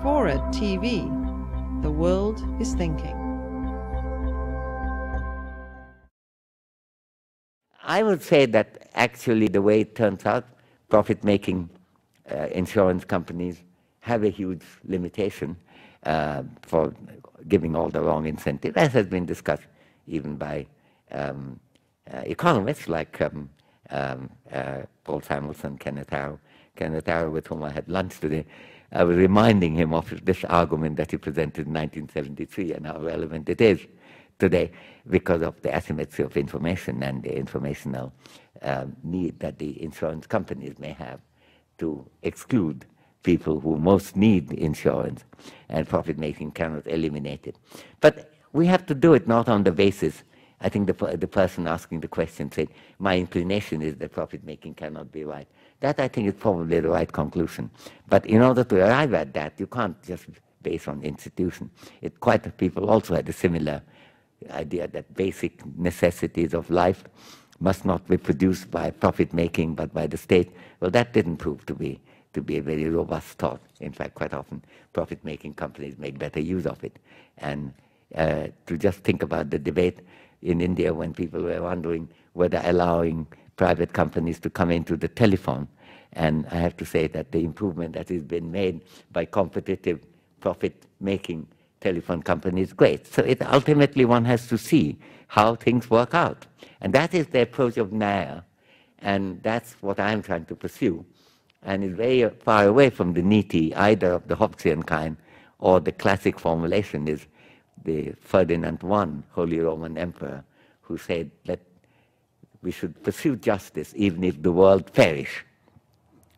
Forward TV. The world is thinking. I would say that actually the way it turns out, profit-making insurance companies have a huge limitation for giving all the wrong incentives, as has been discussed even by economists like Paul Samuelson, Kenneth Arrow, with whom I had lunch today. I was reminding him of this argument that he presented in 1973 and how relevant it is today because of the asymmetry of information and the informational need that the insurance companies may have to exclude people who most need insurance, and profit-making cannot eliminate it. But we have to do it not on the basis, I think the person asking the question said, my inclination is that profit-making cannot be right. That, I think, is probably the right conclusion. But in order to arrive at that, you can't just base on institution. Quite people also had a similar idea that basic necessities of life must not be produced by profit-making but by the state. Well, that didn't prove to be a very robust thought. In fact, quite often profit-making companies make better use of it. And to just think about the debate in India when people were wondering whether allowing private companies to come into the telephone, and I have to say that the improvement that has been made by competitive profit-making telephone companies is great. So ultimately one has to see how things work out. And that is the approach of Nair, and that's what I'm trying to pursue. And it's very far away from the niti, either of the Hobbesian kind or the classic formulation is the Ferdinand I, Holy Roman Emperor, who said that we should pursue justice even if the world perish.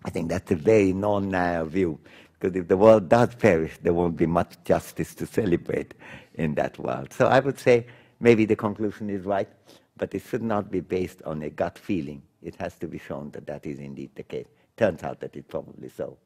I think that's a very non-Nair view, because if the world does perish, there won't be much justice to celebrate in that world. So I would say maybe the conclusion is right, but it should not be based on a gut feeling. It has to be shown that that is indeed the case. Turns out that it's probably so.